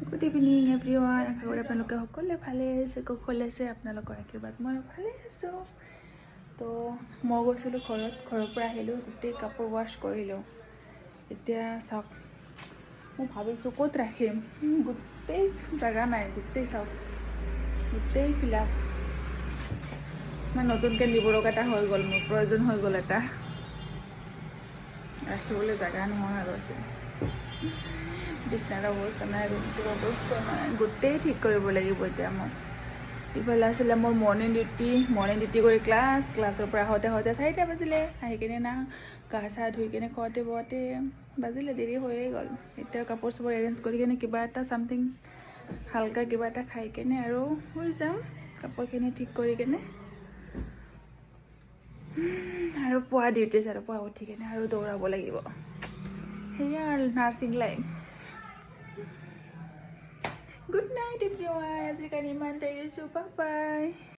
Good evening everyone, আশা কৰোঁ আপোনালোকে সকলোৱে ভালে আছে, কুশলে আছে। আপোনালোকৰ আশীৰ্বাদ মই ভালে আছোঁ। তো মই গৈছিলোঁ ঘৰৰ পৰা আহিলোঁ, গোটেই কাপোৰ ৱাশ্ব কৰিলোঁ। এতিয়া চাওক, মই ভাবিছোঁ ক'ত ৰাখিম, গোটেই জেগা নাই, গোটেই চাওক, গোটেই ফিলাপ। মানে নতুনকৈ নিব লগা এটা হৈ গ'ল, মোৰ প্ৰয়োজন হৈ গ'ল এটা, ৰাখিবলৈ জেগা নোহোৱা হৈ গৈছে। বিছনাৰ অৱস্থা নাই, ৰুমটোৰ অৱস্থা নাই, গোটেই ঠিক কৰিব লাগিব এতিয়া মই। ইফালে আছিলে মোৰ মৰ্ণিং ডিউটি কৰি ক্লাছৰ পৰা আহোঁতে 4টা বাজিলে। আহি কিনে না গা চা ধুই কিনে খুৱাওঁতে বাজিলে, দেৰি হৈয়ে গ'ল। এতিয়া কাপোৰ চাপোৰ এৰেঞ্জ কৰি কিনে কিবা এটা চামথিং হালকা কিবা এটা খাই কিনে আৰু হৈ যাম, কাপোৰখিনি ঠিক কৰি কিনে। আৰু পুৱা ডিউটি আছে, আৰু পুৱা উঠি কিনে আৰু দৌৰাব লাগিব। সেয়া আৰু nursing life. Good night everyone, আজিৰ কাৰণে ইমানতে এৰিছোঁ, বাই বাই।